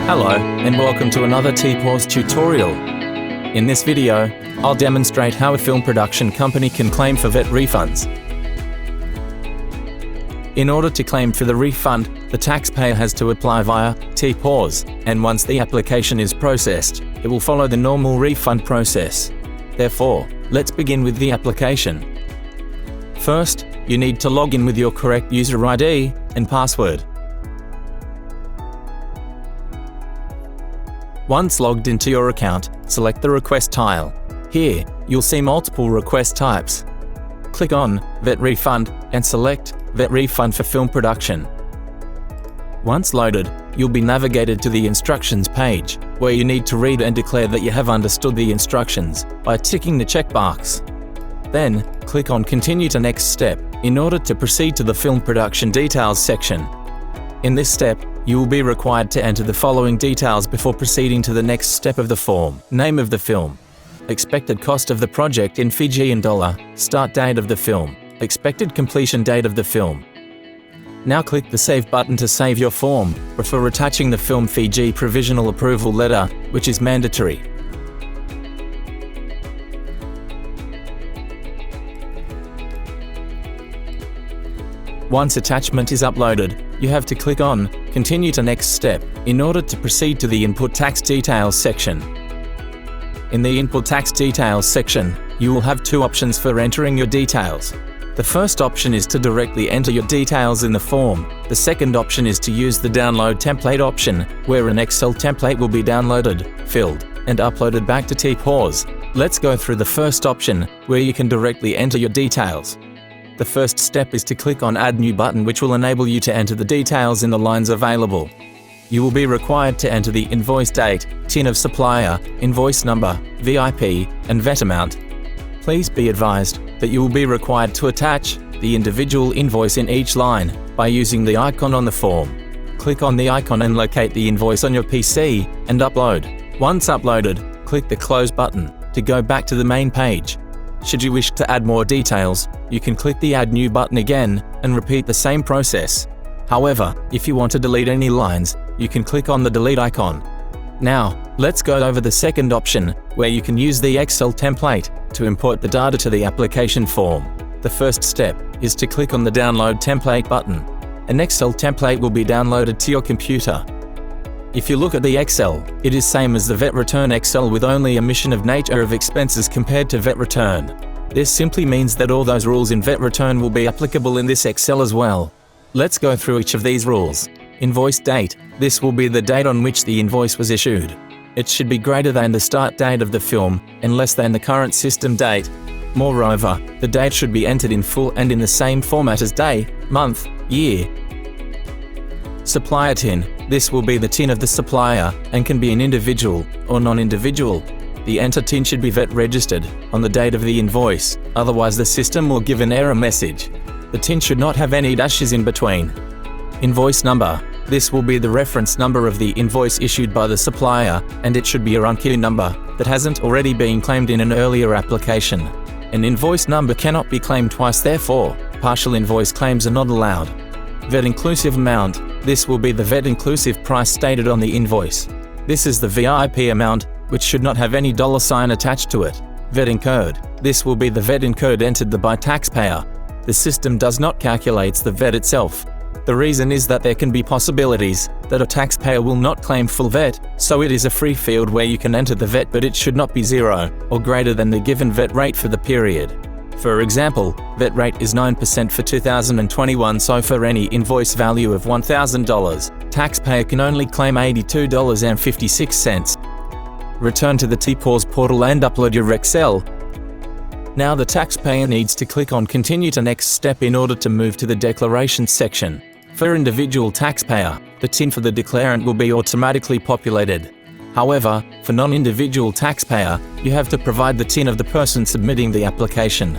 Hello, and welcome to another TPOS tutorial. In this video, I'll demonstrate how a film production company can claim for VAT refunds. In order to claim for the refund, the taxpayer has to apply via TPOS, and once the application is processed, it will follow the normal refund process. Therefore, let's begin with the application. First, you need to log in with your correct user ID and password. Once logged into your account, select the request tile. Here, you'll see multiple request types. Click on VAT Refund and select VAT Refund for film production. Once loaded, you'll be navigated to the instructions page, where you need to read and declare that you have understood the instructions by ticking the checkbox. Then, click on Continue to Next Step in order to proceed to the Film Production Details section. In this step, you will be required to enter the following details before proceeding to the next step of the form: name of the film, expected cost of the project in Fijian dollar, start date of the film, expected completion date of the film. Now click the Save button to save your form, before attaching the Film Fiji Provisional Approval Letter, which is mandatory. Once attachment is uploaded, you have to click on Continue to Next Step in order to proceed to the Input Tax Details section. In the Input Tax Details section, you will have two options for entering your details. The first option is to directly enter your details in the form. The second option is to use the Download Template option, where an Excel template will be downloaded, filled, and uploaded back to TPOS. Let's go through the first option, where you can directly enter your details. The first step is to click on Add New button, which will enable you to enter the details in the lines available. You will be required to enter the invoice date, TIN of supplier, invoice number, VIP, and VAT amount. Please be advised that you will be required to attach the individual invoice in each line by using the icon on the form. Click on the icon and locate the invoice on your PC and upload. Once uploaded, click the Close button to go back to the main page. Should you wish to add more details, you can click the Add New button again and repeat the same process. However, if you want to delete any lines, you can click on the Delete icon. Now, let's go over the second option, where you can use the Excel template to import the data to the application form. The first step is to click on the Download Template button. An Excel template will be downloaded to your computer. If you look at the Excel, it is same as the VAT return Excel with only omission of nature of expenses compared to VAT return. This simply means that all those rules in VAT return will be applicable in this Excel as well. Let's go through each of these rules. Invoice date. This will be the date on which the invoice was issued. It should be greater than the start date of the film and less than the current system date. Moreover, the date should be entered in full and in the same format as day, month, year. Supplier TIN. This will be the TIN of the supplier and can be an individual or non-individual. The enter TIN should be VAT registered on the date of the invoice, otherwise the system will give an error message. The TIN should not have any dashes in between. Invoice number. This will be the reference number of the invoice issued by the supplier, and it should be a run-queue number that hasn't already been claimed in an earlier application. An invoice number cannot be claimed twice, therefore, partial invoice claims are not allowed. VAT inclusive amount. This will be the VAT inclusive price stated on the invoice. This is the VIP amount, which should not have any dollar sign attached to it. VAT incurred. This will be the VAT incurred entered by taxpayer. The system does not calculate the VAT itself. The reason is that there can be possibilities that a taxpayer will not claim full VAT, so it is a free field where you can enter the VAT, but it should not be 0 or greater than the given VAT rate for the period. For example, VAT rate is 9% for 2021, so for any invoice value of $1,000, taxpayer can only claim $82.56. Return to the TPOS portal and upload your Excel. Now the taxpayer needs to click on Continue to Next Step in order to move to the Declaration section. For individual taxpayer, the TIN for the declarant will be automatically populated. However, for non-individual taxpayer, you have to provide the TIN of the person submitting the application.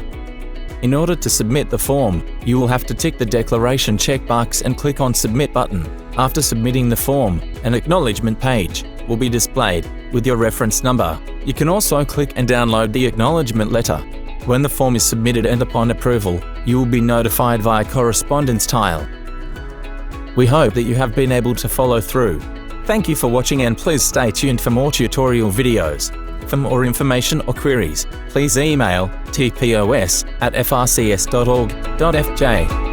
In order to submit the form, you will have to tick the declaration checkbox and click on Submit button. After submitting the form, an acknowledgement page will be displayed with your reference number. You can also click and download the acknowledgement letter. When the form is submitted and upon approval, you will be notified via correspondence tile. We hope that you have been able to follow through. Thank you for watching, and please stay tuned for more tutorial videos. For more information or queries, please email tpos@frcs.org.fj.